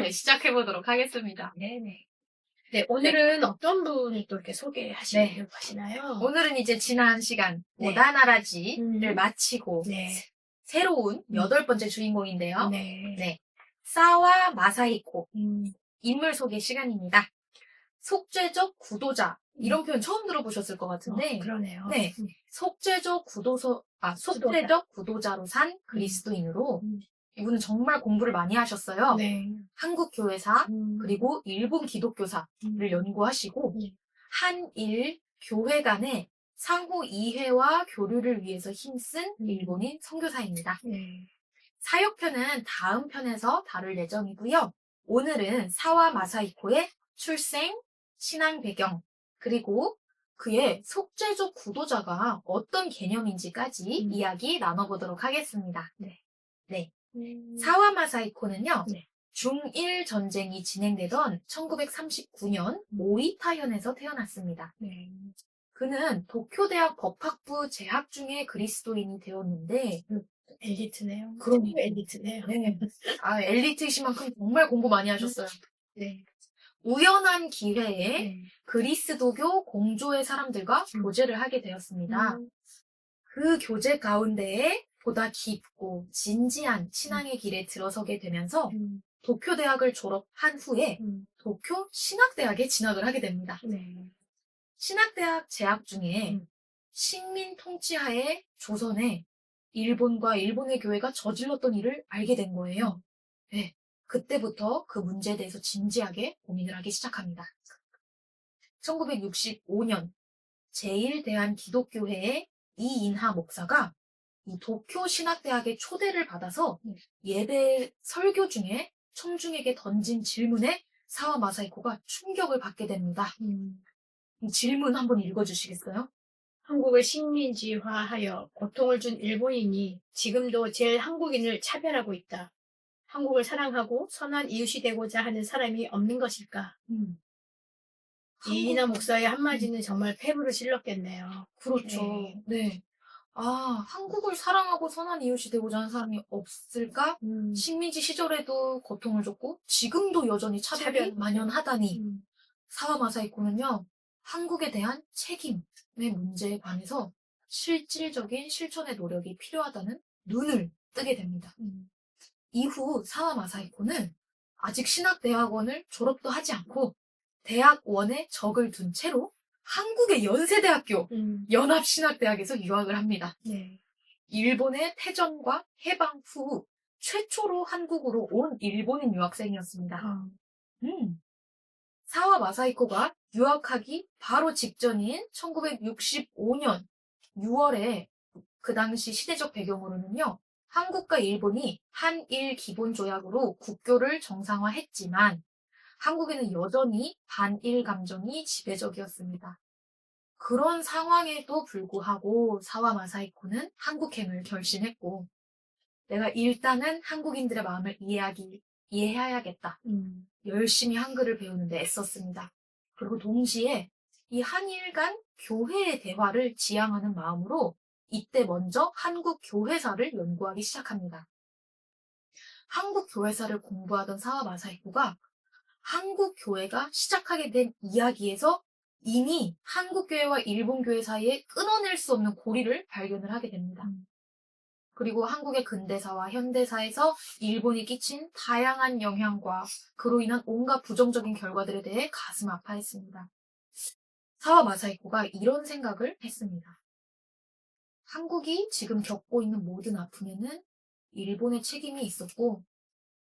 네, 시작해보도록 하겠습니다. 네네. 네, 오늘은 어떤 분을 또 이렇게 소개하시려고 하시나요? 오늘은 이제 지난 시간 네. 오다나라지를 마치고 네. 새로운 8번째 주인공인데요. 네. 네. 사와 마사히코 음, 인물 소개 시간입니다. 속죄적 구도자 이런 표현 처음 들어보셨을 것 같은데 그러네요. 네. 속죄적 구도자로 산 그리스도인으로 이분은 정말 공부를 많이 하셨어요. 네. 한국 교회사 그리고 일본 기독교사를 연구하시고 네. 한일 교회 간의 상호 이해와 교류를 위해서 힘쓴 일본인 선교사입니다. 네. 사역편은 다음 편에서 다룰 예정이고요. 오늘은 사와 마사히코의 출생, 신앙 배경, 그리고 그의 속죄적 구도자가 어떤 개념인지까지 이야기 나눠보도록 하겠습니다. 네. 네. 사와 마사히코는요. 네. 중일 전쟁이 진행되던 1939년 오이타현에서 태어났습니다. 네. 그는 도쿄대학 법학부 재학 중에 그리스도인이 되었는데 엘리트네요. 그럼요. 엘리트네요. 네. 엘리트이신 만큼 정말 공부 많이 하셨어요. 네. 우연한 기회에 네. 그리스도교 공조의 사람들과 교제를 하게 되었습니다. 그 교제 가운데에 보다 깊고 진지한 신앙의 길에 들어서게 되면서 도쿄대학을 졸업한 후에 도쿄 신학대학에 진학을 하게 됩니다. 네. 신학대학 재학 중에 식민 통치하에 조선에 일본과 일본의 교회가 저질렀던 일을 알게 된 거예요. 네, 그때부터 그 문제에 대해서 진지하게 고민을 하기 시작합니다. 1965년 제1대한기독교회의 이인하 목사가 이 도쿄 신학대학의 초대를 받아서 예배 설교 중에 청중에게 던진 질문에 사와 마사히코가 충격을 받게 됩니다. 이 질문 한번 읽어주시겠어요? 한국을 식민지화하여 고통을 준 일본인이 지금도 제일 한국인을 차별하고 있다. 한국을 사랑하고 선한 이웃이 되고자 하는 사람이 없는 것일까? 이인하 목사의 한마디는 정말 폐부를 찔렀겠네요. 그렇죠. 네. 한국을 사랑하고 선한 이웃이 되고자 하는 사람이 없을까? 식민지 시절에도 고통을 줬고 지금도 여전히 차별이 만연하다니. 사와 마사히코는요. 한국에 대한 책임의 문제에 관해서 실질적인 실천의 노력이 필요하다는 눈을 뜨게 됩니다. 이후 사와 마사히코는 아직 신학대학원을 졸업도 하지 않고 대학원에 적을 둔 채로 한국의 연세대학교 연합신학대학에서 유학을 합니다. 네. 일본의 패전과 해방 후 최초로 한국으로 온 일본인 유학생이었습니다. 사와 마사히코가 유학하기 바로 직전인 1965년 6월에 그 당시 시대적 배경으로는요. 한국과 일본이 한일 기본조약으로 국교를 정상화했지만 한국에는 여전히 반일 감정이 지배적이었습니다. 그런 상황에도 불구하고 사와 마사히코는 한국행을 결심했고 내가 일단은 한국인들의 마음을 이해해야겠다. 열심히 한글을 배우는데 애썼습니다. 그리고 동시에 이 한일 간 교회의 대화를 지향하는 마음으로 이때 먼저 한국 교회사를 연구하기 시작합니다. 한국 교회사를 공부하던 사와 마사히코가 한국 교회가 시작하게 된 이야기에서 이미 한국 교회와 일본 교회 사이에 끊어낼 수 없는 고리를 발견을 하게 됩니다. 그리고 한국의 근대사와 현대사에서 일본이 끼친 다양한 영향과 그로 인한 온갖 부정적인 결과들에 대해 가슴 아파했습니다. 사와 마사히코가 이런 생각을 했습니다. 한국이 지금 겪고 있는 모든 아픔에는 일본의 책임이 있었고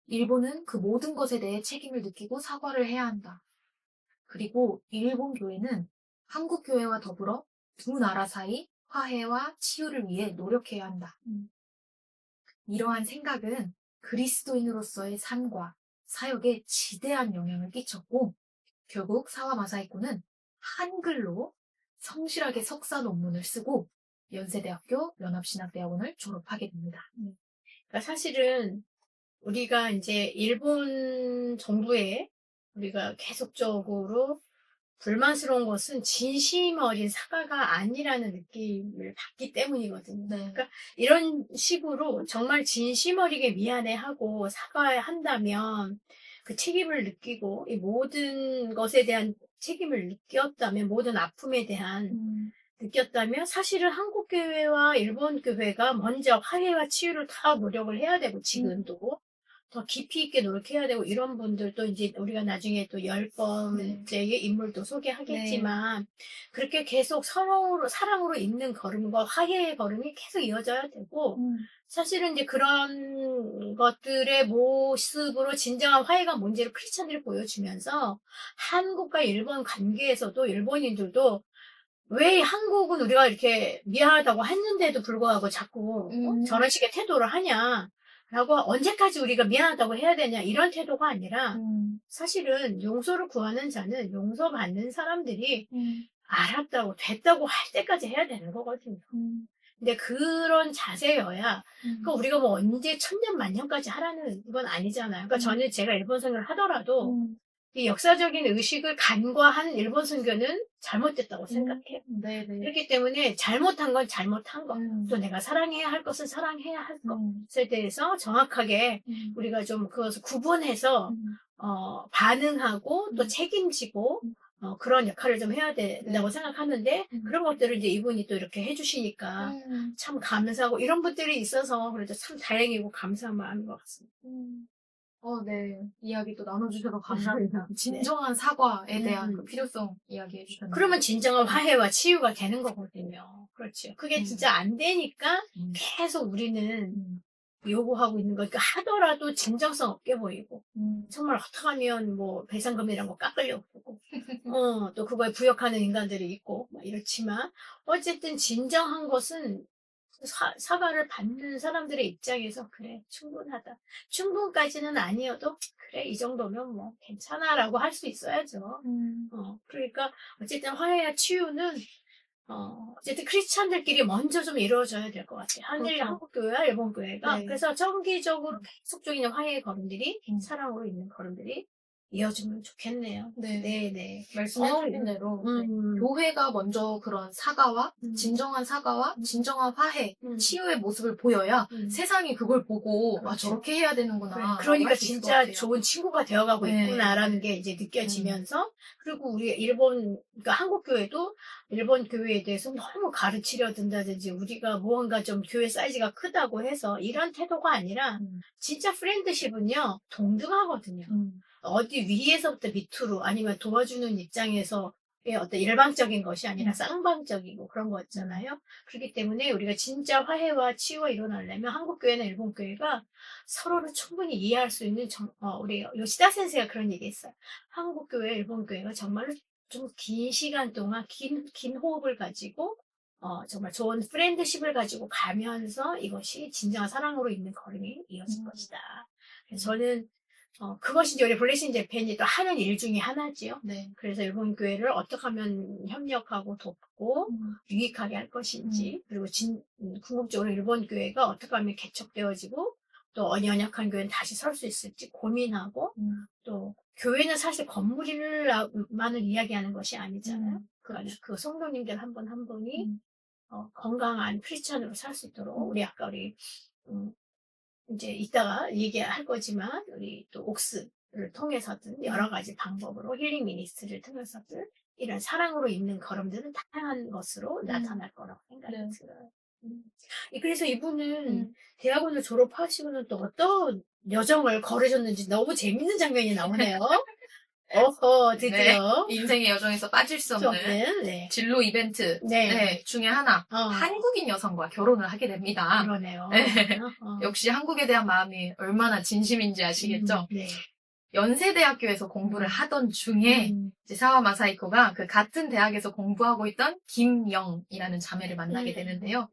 일본은 그 모든 것에 대해 책임을 느끼고 사과를 해야 한다. 그리고 일본 교회는 한국 교회와 더불어 두 나라 사이 화해와 치유를 위해 노력해야 한다. 이러한 생각은 그리스도인으로서의 삶과 사역에 지대한 영향을 끼쳤고 결국 사와 마사히코는 한글로 성실하게 석사 논문을 쓰고 연세대학교 연합신학대학원을 졸업하게 됩니다. 그러니까 사실은 우리가 이제 일본 정부에 우리가 계속적으로 불만스러운 것은 진심 어린 사과가 아니라는 느낌을 받기 때문이거든요. 네. 그러니까 이런 식으로 정말 진심 어리게 미안해하고 사과한다면 그 책임을 느끼고 이 모든 것에 대한 책임을 느꼈다면, 모든 아픔에 대한 느꼈다면 사실은 한국 교회와 일본 교회가 먼저 화해와 치유를 다 노력을 해야 되고 지금도 더 깊이 있게 노력해야 되고 이런 분들도 이제 우리가 나중에 또 10번째의 인물도 소개하겠지만 그렇게 계속 서로 사랑으로 있는 걸음과 화해의 걸음이 계속 이어져야 되고 사실은 이제 그런 것들의 모습으로 진정한 화해가 뭔지를 크리스찬들이 보여주면서 한국과 일본 관계에서도 일본인들도 왜 한국은 우리가 이렇게 미안하다고 했는데도 불구하고 자꾸 저런 식의 태도를 하냐 라고 언제까지 우리가 미안하다고 해야 되냐 이런 태도가 아니라 사실은 용서를 구하는 자는 용서받는 사람들이 알았다고 됐다고 할 때까지 해야 되는 거거든요. 근데 그런 자세여야 그러니까 우리가 뭐 언제 천년만년까지 하라는 건 아니잖아요. 그러니까 저는 제가 일본 선교를 하더라도 이 역사적인 의식을 간과한 일본 선교는 잘못됐다고 생각해요. 네네. 그렇기 때문에 잘못한 건 잘못한 것, 또 내가 사랑해야 할 것은 사랑해야 할 것에 대해서 정확하게 우리가 좀 그것을 구분해서 반응하고 또 책임지고 그런 역할을 좀 해야 된다고 생각하는데 그런 것들을 이제 이분이 또 이렇게 해주시니까 참 감사하고 이런 분들이 있어서 그래도 참 다행이고 감사한 마음인 것 같습니다. 네. 이야기 또 나눠주셔서 감사합니다. 진정한 사과에 대한 그 필요성 이야기해 주셨네요. 그러면 진정한 화해와 치유가 되는 거거든요. 그렇죠. 그게 진짜 안 되니까 계속 우리는 요구하고 있는 거니까 하더라도 진정성 없게 보이고 정말 어떡하면 뭐 배상금이란 거 깎으려고 그러고 또 그거에 부역하는 인간들이 있고 막 이렇지만 어쨌든 진정한 것은 사과를 받는 사람들의 입장에서 그래 충분하다. 충분까지는 아니어도 그래 이 정도면 뭐 괜찮아라고 할 수 있어야죠. 그러니까 어쨌든 화해와 치유는 어쨌든 크리스찬들끼리 먼저 좀 이루어져야 될 것 같아요. 그렇죠. 한국 교회와 일본 교회가 네. 그래서 정기적으로 계속적인 화해의 걸음들이 사랑으로 있는 걸음들이 이어지면 좋겠네요. 네. 말씀해주신 대로 교회가 먼저 그런 사과와 진정한 사과와 진정한 화해, 치유의 모습을 보여야 세상이 그걸 보고 아 그렇죠. 저렇게 해야 되는구나. 그러니까 할수 있을 것 진짜 같아요. 좋은 친구가 되어가고 있구나라는 게 이제 느껴지면서 그리고 우리 그러니까 한국 교회도 일본 교회에 대해서 너무 가르치려 든다든지 우리가 무언가 좀 교회 사이즈가 크다고 해서 이런 태도가 아니라 진짜 프렌드십은요 동등하거든요. 어디 위에서부터 밑으로 아니면 도와주는 입장에서 어떤 일방적인 것이 아니라 쌍방적이고 그런 거 있잖아요. 그렇기 때문에 우리가 진짜 화해와 치유가 일어나려면 한국 교회나 일본 교회가 서로를 충분히 이해할 수 있는 우리 요시다 센세가 그런 얘기 했어요. 한국 교회, 일본 교회가 정말로 좀 긴 시간 동안 긴 호흡을 가지고 정말 좋은 프렌드십을 가지고 가면서 이것이 진정한 사랑으로 있는 걸음이 이어질 것이다. 그래서 저는 그것이 이제 우리 블레싱 재팬이 또 하는 일 중에 하나지요. 네. 그래서 일본 교회를 어떻게 하면 협력하고 돕고 유익하게 할 것인지 그리고 궁극적으로 일본 교회가 어떻게 하면 개척되어지고 또 연약한 교회는 다시 설 수 있을지 고민하고 또 교회는 사실 건물만을 이야기하는 것이 아니잖아요. 그러니까 그 성도님들 한 분 한 분이 건강한 크리스찬으로 살 수 있도록 우리 아까 이제 이따가 얘기할 거지만 우리 또 옥스를 통해서든 여러 가지 방법으로 힐링 미니스트리를 통해서든 이런 사랑으로 있는 걸음들은 다양한 것으로 나타날 거라고 생각이 들어요. 그래서 이분은 대학원을 졸업하시고는 또 어떤 여정을 걸으셨는지 너무 재밌는 장면이 나오네요. 드디어. 인생의 여정에서 빠질 수 없는 진로 이벤트 중에 하나. 한국인 여성과 결혼을 하게 됩니다. 그러네요. 역시 한국에 대한 마음이 얼마나 진심인지 아시겠죠? 연세대학교에서 공부를 하던 중에 이제 사와 마사이코가 그 같은 대학에서 공부하고 있던 김영이라는 자매를 만나게 되는데요.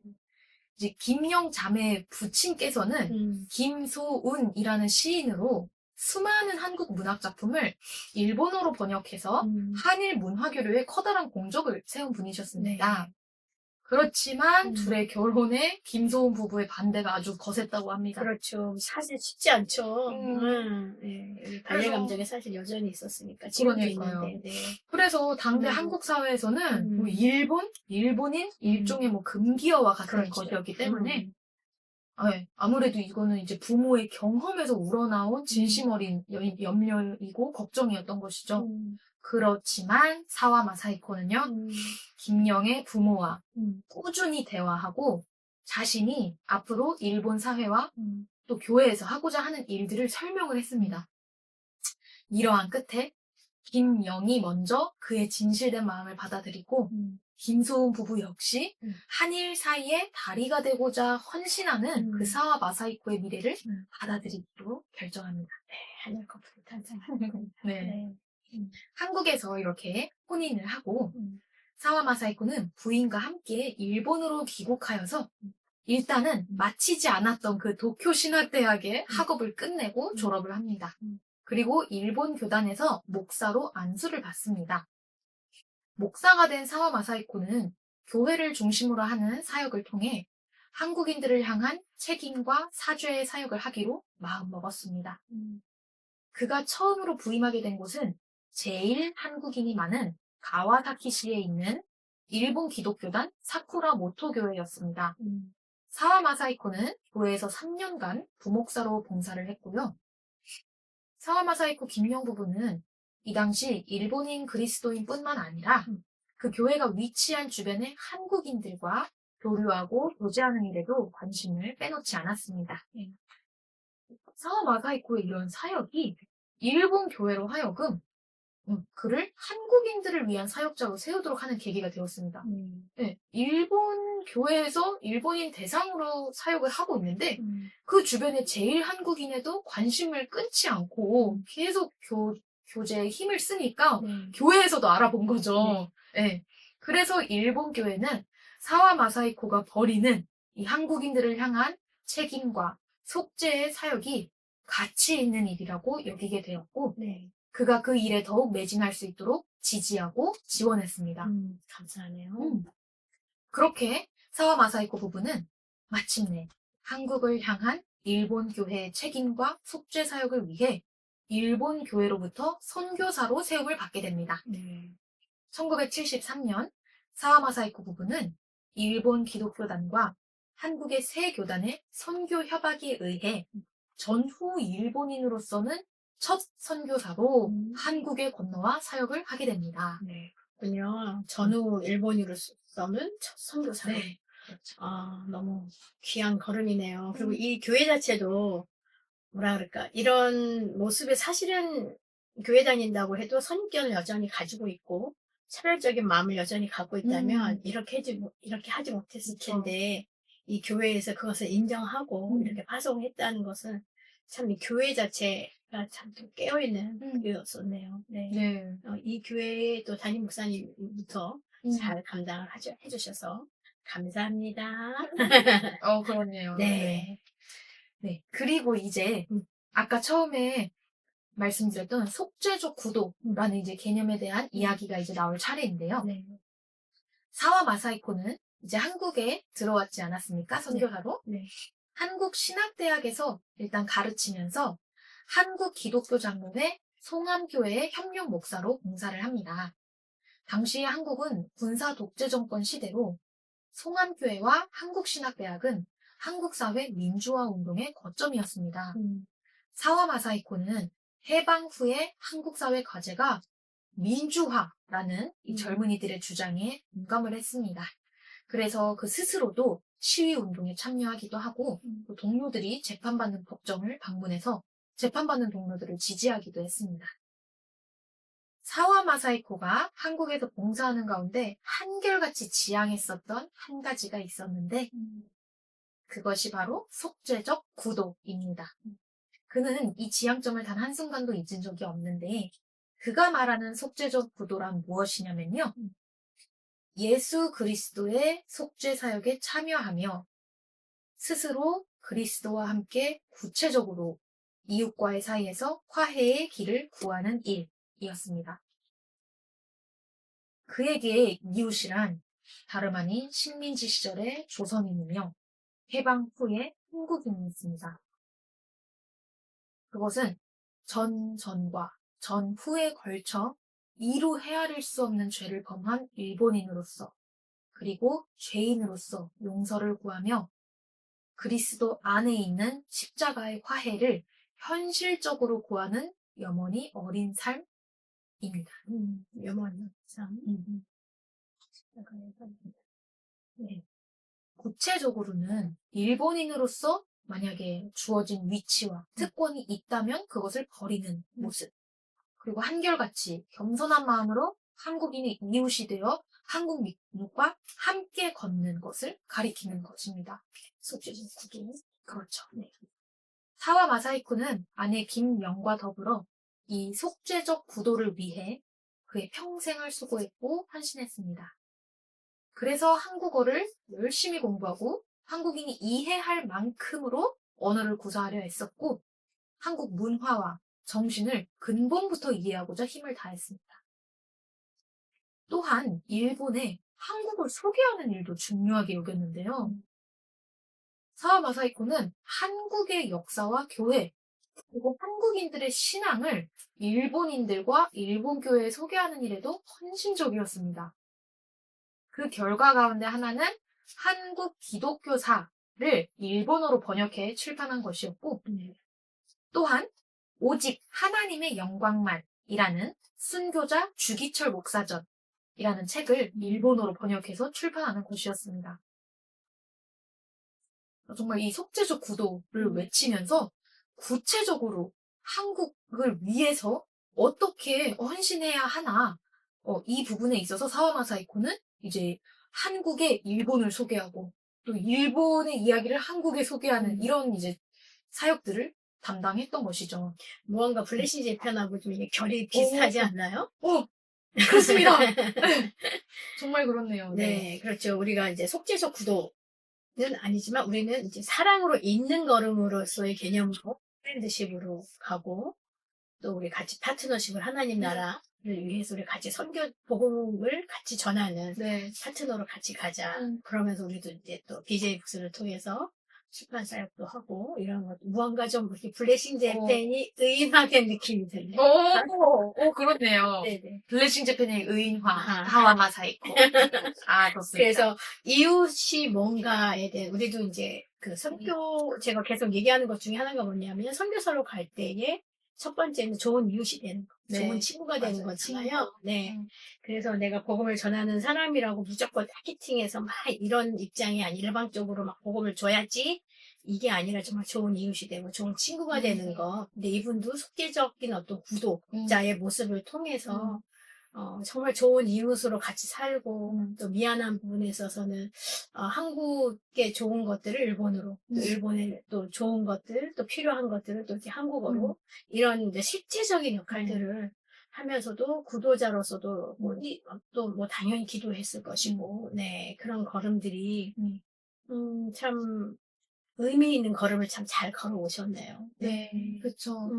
이제 김영 자매의 부친께서는 김소운이라는 시인으로 수많은 한국 문학 작품을 일본어로 번역해서 한일 문화교류에 커다란 공적을 세운 분이셨습니다. 그렇지만 둘의 결혼에 김소운 부부의 반대가 아주 거셌다고 합니다. 그렇죠. 사실 쉽지 않죠. 반대 감정이 사실 여전히 있었으니까 지금도 있는데. 그래서 당대 한국 사회에서는 뭐 일본인 일종의 뭐 금기어와 같은 것이었기 때문에 네, 아무래도 이거는 이제 부모의 경험에서 우러나온 진심 어린 염려이고 걱정이었던 것이죠. 그렇지만 사와 마사히코는요, 김영의 부모와 꾸준히 대화하고 자신이 앞으로 일본 사회와 또 교회에서 하고자 하는 일들을 설명을 했습니다. 이러한 끝에 김영이 먼저 그의 진실된 마음을 받아들이고 김소은 부부 역시 한일 사이의 다리가 되고자 헌신하는 그 사와 마사히코의 미래를 받아들이기로 결정합니다. 한일 커플 탄생. 네. 네. 한국에서 이렇게 혼인을 하고 사와 마사히코는 부인과 함께 일본으로 귀국하여서 일단은 마치지 않았던 그 도쿄 신학대학의 학업을 끝내고 졸업을 합니다. 그리고 일본 교단에서 목사로 안수를 받습니다. 목사가 된 사와 마사히코는 교회를 중심으로 하는 사역을 통해 한국인들을 향한 책임과 사죄의 사역을 하기로 마음먹었습니다. 그가 처음으로 부임하게 된 곳은 제일 한국인이 많은 가와사키시에 있는 일본 기독교단 사쿠라 모토교회였습니다. 사와 마사히코는 교회에서 3년간 부목사로 봉사를 했고요. 사와 마사히코 김영 부부는 이 당시 일본인 그리스도인뿐만 아니라 그 교회가 위치한 주변의 한국인들과 교류하고 교제하는 일에도 관심을 빼놓지 않았습니다. 사와 마사히코의 이런 사역이 일본 교회로 하여금 그를 한국인들을 위한 사역자로 세우도록 하는 계기가 되었습니다. 네, 일본 교회에서 일본인 대상으로 사역을 하고 있는데 그 주변에 제일 한국인에도 관심을 끊지 않고 계속 교제에 힘을 쓰니까 교회에서도 알아본 거죠. 네. 그래서 일본 교회는 사와 마사히코가 벌이는 이 한국인들을 향한 책임과 속죄의 사역이 가치 있는 일이라고 여기게 되었고 그가 그 일에 더욱 매진할 수 있도록 지지하고 지원했습니다. 감사하네요. 그렇게 사와 마사히코 부부는 마침내 한국을 향한 일본 교회의 책임과 속죄 사역을 위해 일본 교회로부터 선교사로 세움을 받게 됩니다. 1973년 사와 마사히코 부부는 일본 기독교단과 한국의 세 교단의 선교 협약에 의해 전후 일본인으로서는 첫 선교사로 한국에 건너와 사역을 하게 됩니다. 그렇군요. 전후 일본인으로서는 첫 선교사로. 네. 그렇죠. 너무 귀한 걸음이네요. 그리고 이 교회 자체도 뭐라 그럴까, 이런 모습에 사실은 교회 다닌다고 해도 선입견을 여전히 가지고 있고 차별적인 마음을 여전히 갖고 있다면 이렇게 하지 못했을 텐데 이 교회에서 그것을 인정하고 이렇게 파송했다는 것은 참 이 교회 자체가 참 깨어있는 교회였었네요. 이 교회의 또 담임 목사님부터 잘 감당을 해주셔서 감사합니다. 그렇네요. 네. 네. 그리고 이제 아까 처음에 말씀드렸던 속죄적 구도라는 이제 개념에 대한 이야기가 이제 나올 차례인데요. 사와 마사히코는 이제 한국에 들어왔지 않았습니까? 선교사로. 한국 신학대학에서 일단 가르치면서 한국 기독교 장로회 송암교회의 협력 목사로 봉사를 합니다. 당시 한국은 군사 독재 정권 시대로 송암교회와 한국신학대학은 한국사회 민주화 운동의 거점이었습니다. 사와 마사히코는 해방 후에 한국사회 과제가 민주화라는 이 젊은이들의 주장에 공감을 했습니다. 그래서 그 스스로도 시위 운동에 참여하기도 하고 또 동료들이 재판받는 법정을 방문해서 재판받는 동료들을 지지하기도 했습니다. 사와 마사히코가 한국에서 봉사하는 가운데 한결같이 지향했었던 한 가지가 있었는데 그것이 바로 속죄적 구도입니다. 그는 이 지향점을 단 한순간도 잊은 적이 없는데 그가 말하는 속죄적 구도란 무엇이냐면요. 예수 그리스도의 속죄 사역에 참여하며 스스로 그리스도와 함께 구체적으로 이웃과의 사이에서 화해의 길을 구하는 일이었습니다. 그에게 이웃이란 다름 아닌 식민지 시절의 조선인이며 해방 후에 한국인이었습니다. 그것은 전과 전후에 걸쳐 이루 헤아릴 수 없는 죄를 범한 일본인으로서 그리고 죄인으로서 용서를 구하며 그리스도 안에 있는 십자가의 화해를 현실적으로 구하는 염원이 어린 삶입니다. 염원이 참. 네. 구체적으로는 일본인으로서 만약에 주어진 위치와 특권이 있다면 그것을 버리는 모습. 그리고 한결같이 겸손한 마음으로 한국인의 이웃이 되어 한국 민족과 함께 걷는 것을 가리키는 것입니다. 속죄적 구도. 그렇죠. 네. 사와 마사히코는 아내 김영과 더불어 이 속죄적 구도를 위해 그의 평생을 수고했고 헌신했습니다. 그래서 한국어를 열심히 공부하고 한국인이 이해할 만큼으로 언어를 구사하려 했었고 한국 문화와 정신을 근본부터 이해하고자 힘을 다했습니다. 또한 일본에 한국을 소개하는 일도 중요하게 여겼는데요. 사와 마사히코는 한국의 역사와 교회, 그리고 한국인들의 신앙을 일본인들과 일본 교회에 소개하는 일에도 헌신적이었습니다. 그 결과 가운데 하나는 한국 기독교사를 일본어로 번역해 출판한 것이었고, 또한 오직 하나님의 영광만이라는 순교자 주기철 목사전이라는 책을 일본어로 번역해서 출판하는 것이었습니다. 정말 이 속죄적 구도를 외치면서 구체적으로 한국을 위해서 어떻게 헌신해야 하나, 이 부분에 있어서 사와마사이코는 이제 한국의 일본을 소개하고 또 일본의 이야기를 한국에 소개하는 이런 이제 사역들을 담당했던 것이죠. 무언가 블레싱 재편하고 좀 이게 결이 비슷하지 않나요? 그렇습니다. 네, 정말 그렇네요. 네, 그렇죠. 우리가 이제 속죄적 구도는 아니지만 우리는 이제 사랑으로 있는 걸음으로서의 개념으로 프렌드십으로 가고 또 우리 같이 파트너십을 하나님 나라를 위해서 우리 같이 선교 복음을 같이 전하는 네. 파트너로 같이 가자. 그러면서 우리도 이제 또 BJ 북스를 통해서 출판 사역도 하고 이런 것 무언가 좀 이렇게 블레싱 재팬이 의인화된 느낌이 드네요. 그렇네요. 네네. 블레싱 재팬의 의인화, 사와마사이코. 그렇습니다. 그래서 이웃이 뭔가에 대해 우리도 이제 그 선교 제가 계속 얘기하는 것 중에 하나가 뭐냐면 선교사로 갈 때에 첫 번째는 좋은 이웃이 되는 거, 네. 좋은 친구가 되는 맞아요. 거잖아요. 네. 그래서 내가 복음을 전하는 사람이라고 무조건 타겟팅해서 막 이런 입장이 아니라 일방적으로 막 복음을 줘야지 이게 아니라 정말 좋은 이웃이 되고 좋은 친구가 되는 거. 근데 이분도 속죄적인 어떤 구독자의 모습을 통해서 정말 좋은 이웃으로 같이 살고 또 미안한 부분에 있어서는 한국의 좋은 것들을 일본어로 또 일본의 또 좋은 것들 또 필요한 것들을 또 이제 한국어로 이런 이제 실제적인 역할들을 하면서도 구도자로서도 또 뭐 당연히 기도했을 것이고 네 그런 걸음들이 참 의미 있는 걸음을 참 잘 걸어 오셨네요. 네, 그렇죠.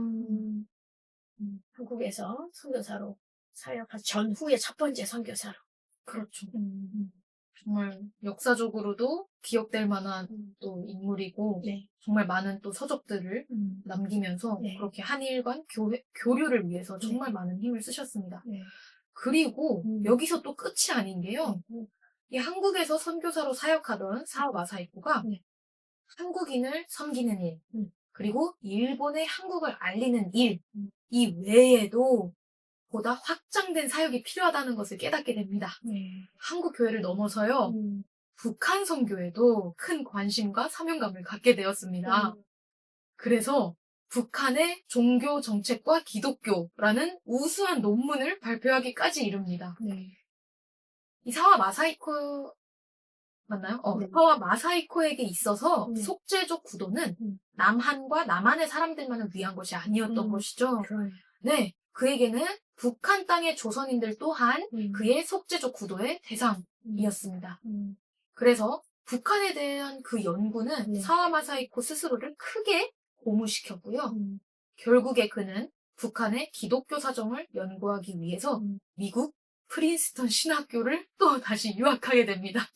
한국에서 선교사로 사역한 전후의 첫 번째 선교사로. 그렇죠. 정말 역사적으로도 기억될 만한 또 인물이고 네. 정말 많은 또 서적들을 남기면서 네. 그렇게 한일 간 교류를 위해서 정말 많은 힘을 쓰셨습니다. 네. 그리고 여기서 또 끝이 아닌 게요. 이 한국에서 선교사로 사역하던 사와 마사이코가 한국인을 섬기는 일, 그리고 일본의 한국을 알리는 일, 이 외에도 보다 확장된 사역이 필요하다는 것을 깨닫게 됩니다. 한국 교회를 넘어서요, 북한 선교에도 큰 관심과 사명감을 갖게 되었습니다. 그래서 북한의 종교 정책과 기독교라는 우수한 논문을 발표하기까지 이릅니다. 이 사와 마사이코 맞나요? 사와 마사이코에게 있어서 속죄적 구도는 남한과 남한의 사람들만을 위한 것이 아니었던 것이죠. 네, 그에게는 북한 땅의 조선인들 또한 그의 속죄적 구도의 대상이었습니다. 그래서 북한에 대한 그 연구는 사와 마사이코 스스로를 크게 고무시켰고요. 결국에 그는 북한의 기독교 사정을 연구하기 위해서 미국 프린스턴 신학교를 또 다시 유학하게 됩니다.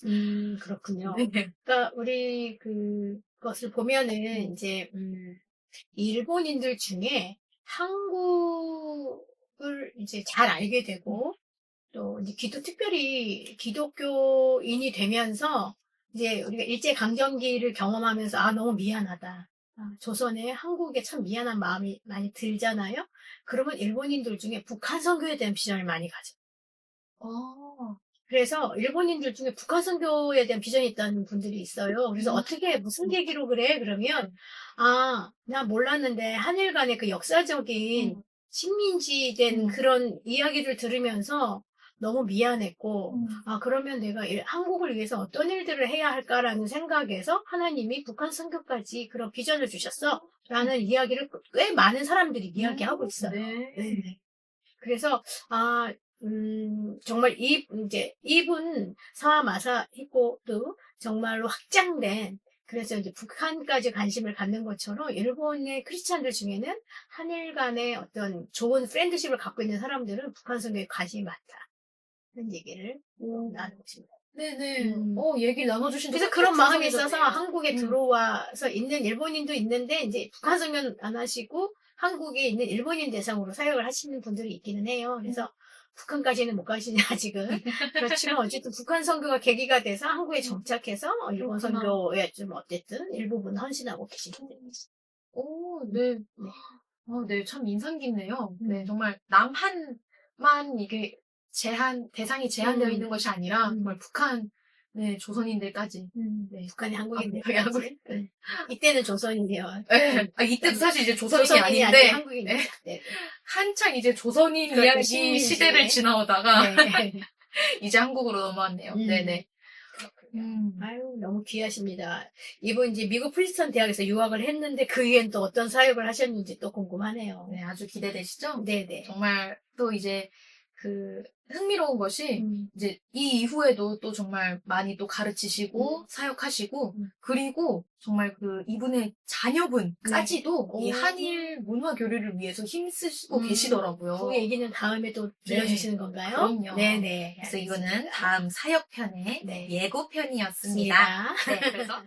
그렇군요. 네. 그러니까 우리 그것을 보면은 이제 일본인들 중에 한국을 이제 잘 알게 되고 또 이제 특별히 기독교인이 되면서 이제 우리가 일제 강점기를 경험하면서 아 너무 미안하다. 조선에 한국에 참 미안한 마음이 많이 들잖아요. 그러면 일본인들 중에 북한 선교에 대한 비전을 많이 가져. 어. 그래서 일본인들 중에 북한 선교에 대한 비전이 있다는 분들이 있어요. 그래서 음. 어떻게 무슨 계기로 그래? 그러면 나 몰랐는데 한일 간의 그 역사적인 식민지된 그런 이야기를 들으면서 너무 미안했고 그러면 내가 한국을 위해서 어떤 일들을 해야 할까라는 생각에서 하나님이 북한 선교까지 그런 비전을 주셨어 라는 이야기를 꽤 많은 사람들이 이야기하고 있어요. 네. 네. 그래서 정말 이분 사와마사 히코도 정말로 확장된 그래서 이제 북한까지 관심을 갖는 것처럼 일본의 크리스찬들 중에는 한일 간의 어떤 좋은 프렌드십을 갖고 있는 사람들은 북한 선교에 관심이 많다. 그런 얘기를 나누고 싶습니다. 네네. 얘기를 나눠주신 그래서 그런 마음이 있어서 한국에 들어와서 있는 일본인도 있는데 이제 북한 선교는 안 하시고 한국에 있는 일본인 대상으로 사역을 하시는 분들이 있기는 해요. 그래서 북한까지는 못 가시냐 아직은. 그렇지만 어쨌든 북한 선교가 계기가 돼서 한국에 정착해서 일본 선교에 좀 어쨌든 일부분 헌신하고 계신 분들입니다. 오, 네. 네, 참 인상 깊네요. 네, 정말 남한만 이게 대상이 제한되어 있는 것이 아니라, 정말 북한, 네, 조선인들까지. 네. 북한이 한국인들까지. 한국인. 이때는 조선인이요. 네. 이때도 사실 이제 조선인이 조선인이 아닌데, 한국인이죠. 네. 네. 한창 이제 조선인 그렇죠, 이야기 식민지. 시대를 지나오다가, 네. 이제 한국으로 넘어왔네요. 네네. 아유, 너무 귀하십니다. 이분 이제 미국 프린스턴 대학에서 유학을 했는데 그 위엔 또 어떤 사역을 하셨는지 또 궁금하네요. 네, 아주 기대되시죠? 네네. 정말 또 이제 흥미로운 것이 이제 이 이후에도 또 정말 많이 또 가르치시고 사역하시고 그리고 정말 이분의 자녀분까지도 네. 이 한일 문화 교류를 위해서 힘쓰시고 계시더라고요. 그 얘기는 다음에 또 들려주시는 건가요? 그럼요. 네네. 그래서 이거는 다음 사역편의 네. 예고편이었습니다. 습니다. 네, 그래서